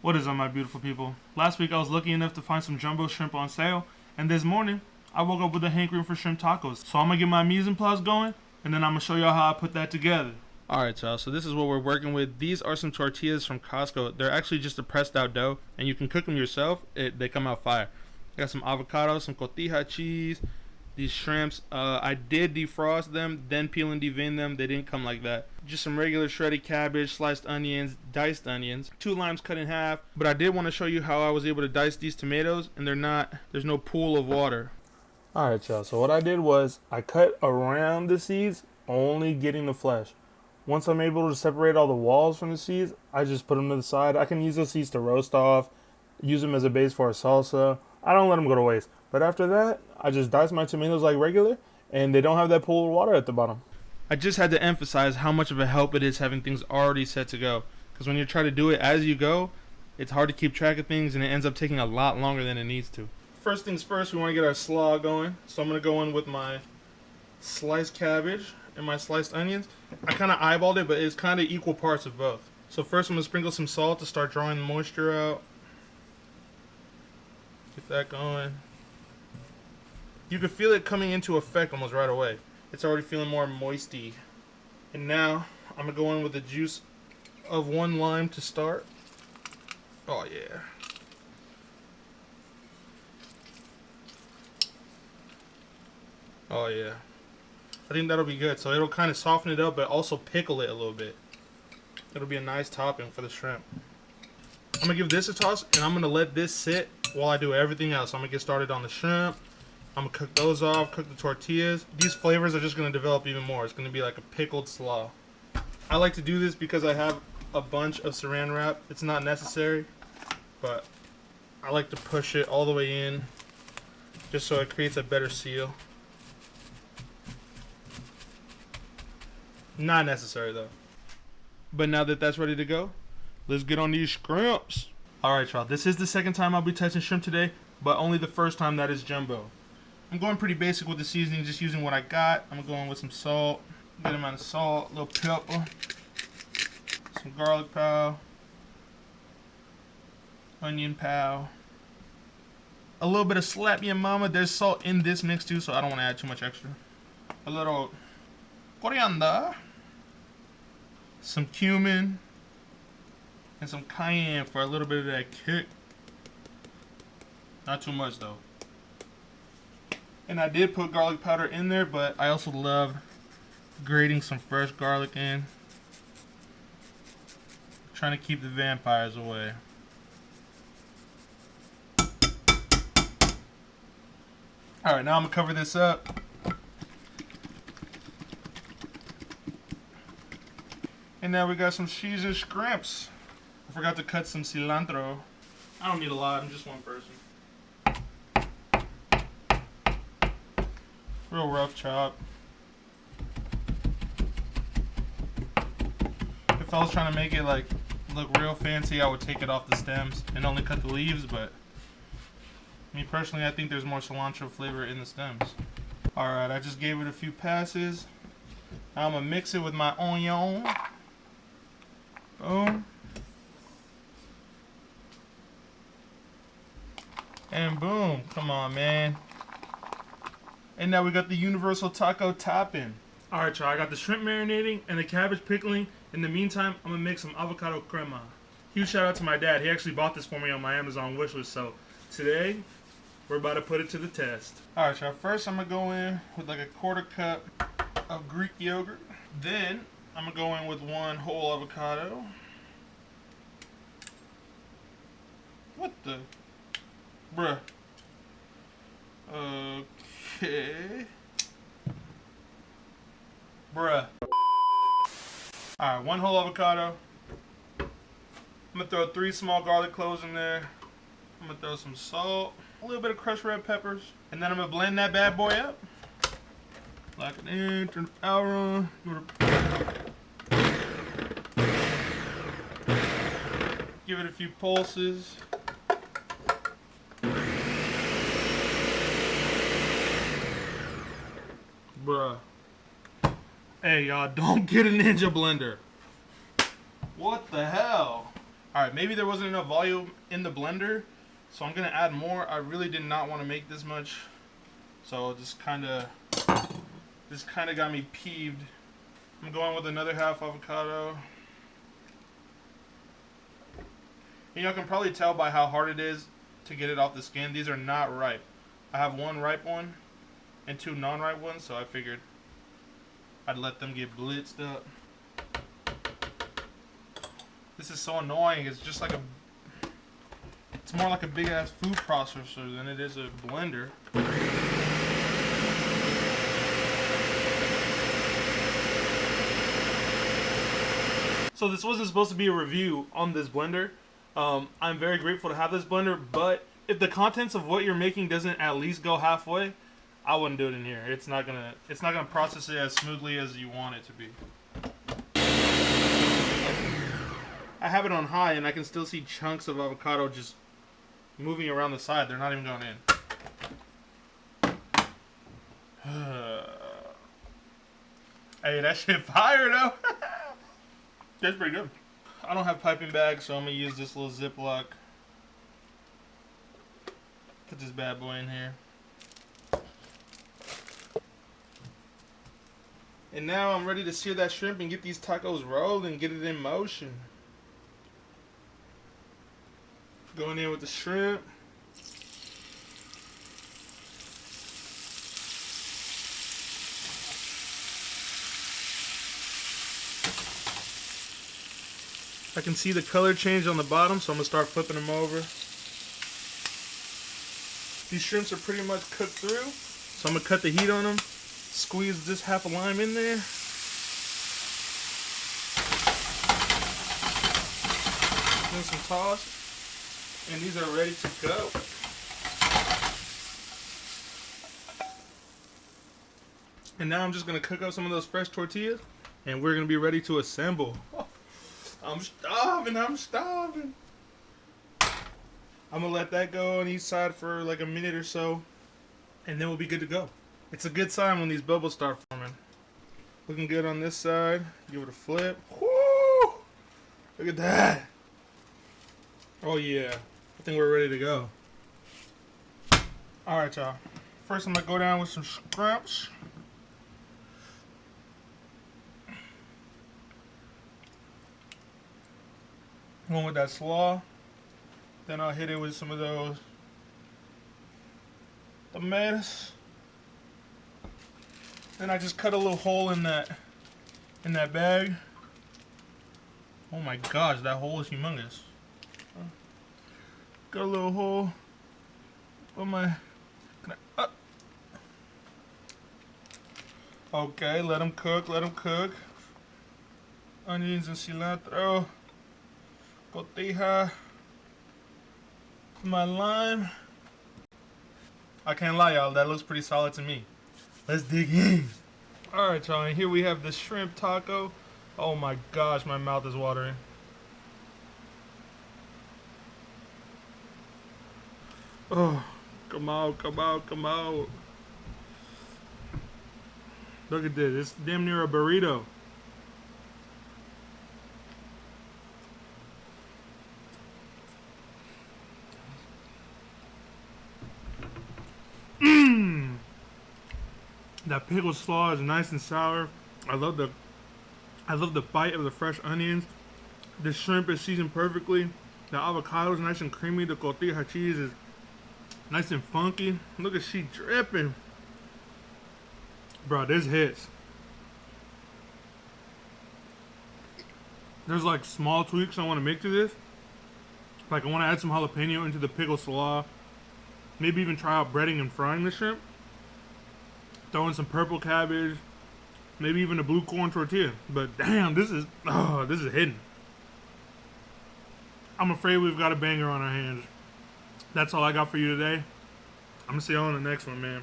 What is up, my beautiful people? Last week I was lucky enough to find some jumbo shrimp on sale, and this morning I woke up with a hankering for shrimp tacos. So I'm gonna get my mise en place going, and then I'm gonna show y'all how I put that together. Alright, y'all, so this is what we're working with. These are some tortillas from Costco. They're actually just a pressed out dough, and you can cook them yourself. They come out fire. I got some avocado, some cotija cheese, these shrimps. I did defrost them, then peel and devein them. They didn't come like that. Just some regular shredded cabbage, sliced onions, diced onions, 2 limes cut in half. But I did want to show you how I was able to dice these tomatoes, and there's no pool of water. Alright, y'all, so what I did was I cut around the seeds, only getting the flesh. Once I'm able to separate all the walls from the seeds, I just put them to the side. I can use those seeds to roast off, use them as a base for a salsa. I don't let them go to waste. But after that, I just dice my tomatoes like regular, and they don't have that pool of water at the bottom. I just had to emphasize how much of a help it is having things already set to go. Because when you try to do it as you go, it's hard to keep track of things, and it ends up taking a lot longer than it needs to. First things first, we want to get our slaw going. So I'm going to go in with my sliced cabbage and my sliced onions. I kind of eyeballed it, but it's kind of equal parts of both. So first I'm going to sprinkle some salt to start drawing the moisture out. Get that going. You can feel it coming into effect almost right away. It's already feeling more moisty. And now I'm going to go in with the juice of 1 lime to start. Oh yeah. Oh yeah. I think that'll be good. So it'll kind of soften it up, but also pickle it a little bit. It'll be a nice topping for the shrimp. I'm going to give this a toss, and I'm going to let this sit while I do everything else. I'm going to get started on the shrimp. I'm going to cook those off, cook the tortillas. These flavors are just going to develop even more. It's going to be like a pickled slaw. I like to do this because I have a bunch of saran wrap. It's not necessary, but I like to push it all the way in just so it creates a better seal. Not necessary though. But now that that's ready to go, let's get on these shrimps. Alright, y'all, this is the second time I'll be touching shrimp today, but only the first time that is jumbo. I'm going pretty basic with the seasoning, just using what I got. I'm going with some salt, good amount of salt, a little pepper, some garlic powder, onion powder, a little bit of slap ya mama. There's salt in this mix too, so I don't want to add too much extra. A little coriander, some cumin, and some cayenne for a little bit of that kick. Not too much though. And I did put garlic powder in there, but I also love grating some fresh garlic in. Trying to keep the vampires away. Alright, now I'm going to cover this up. And now we got some cheese and shrimps. I forgot to cut some cilantro. I don't need a lot, I'm just one person. Real rough chop. If I was trying to make it like look real fancy, I would take it off the stems and only cut the leaves, but me personally, I think there's more cilantro flavor in the stems. Alright, I just gave it a few passes. Now I'm gonna mix it with my onion. Boom. And boom. Come on, man. And now we got the universal taco topping. Alright, y'all, I got the shrimp marinating and the cabbage pickling. In the meantime, I'm gonna make some avocado crema. Huge shout out to my dad. He actually bought this for me on my Amazon wishlist. So today, we're about to put it to the test. Alright, y'all, first I'm gonna go in with like a 1/4 cup of Greek yogurt. Then I'm gonna go in with 1 whole avocado. What the? Bruh. Okay. Bruh. Alright, 1 whole avocado. I'm gonna throw 3 small garlic cloves in there. I'm gonna throw some salt, a little bit of crushed red peppers, and then I'm gonna blend that bad boy up. Lock it in, turn the power on. Give it a few pulses. Bruh. Hey, y'all, don't get a Ninja blender. What the hell? Alright, maybe there wasn't enough volume in the blender, so I'm going to add more. I really did not want to make this much, so this kind of got me peeved. I'm going with another half avocado. And y'all can probably tell by how hard it is to get it off the skin. These are not ripe. I have one ripe one and two non-ripe ones, so I figured I'd let them get blitzed up. This is so annoying. It's just like it's more like a big ass food processor than it is a blender. So this wasn't supposed to be a review on this blender. I'm very grateful to have this blender, but if the contents of what you're making doesn't at least go halfway, I wouldn't do it in here. It's not gonna process it as smoothly as you want it to be. I have it on high and I can still see chunks of avocado just moving around the side. They're not even going in. Hey, that shit fire though. That's pretty good. I don't have piping bags, so I'm gonna use this little Ziploc. Put this bad boy in here. And now I'm ready to sear that shrimp and get these tacos rolled and get it in motion. Going in with the shrimp. I can see the color change on the bottom, so I'm going to start flipping them over. These shrimps are pretty much cooked through, so I'm going to cut the heat on them. Squeeze this half a lime in there. Then some toss. And these are ready to go. And now I'm just going to cook up some of those fresh tortillas, and we're going to be ready to assemble. I'm starving. I'm going to let that go on each side for like a minute or so, and then we'll be good to go. It's a good sign when these bubbles start forming. Looking good on this side. Give it a flip. Woo! Look at that. Oh yeah. I think we're ready to go. Alright, y'all. First I'm going to go down with some shrimps. Going with that slaw. Then I'll hit it with some of those tomatoes. Then I just cut a little hole in that bag. Oh my gosh, that hole is humongous. Got a little hole. Put my. Okay, let them cook. Let them cook. Onions and cilantro. Cotija. My lime. I can't lie, y'all. That looks pretty solid to me. Let's dig in. Alright, y'all. And here we have the shrimp taco. Oh my gosh, my mouth is watering. Oh, come out, come out, come out. Look at this. It's damn near a burrito. Mmm. That pickle slaw is nice and sour. I love the bite of the fresh onions. The shrimp is seasoned perfectly. The avocado is nice and creamy. The cotija cheese is nice and funky. Look at she dripping. Bro, this hits. There's like small tweaks I want to make to this. Like I want to add some jalapeno into the pickle slaw. Maybe even try out breading and frying the shrimp. Throw in some purple cabbage. Maybe even a blue corn tortilla. But damn, this is hidden. I'm afraid we've got a banger on our hands. That's all I got for you today. I'm gonna see y'all on the next one, man.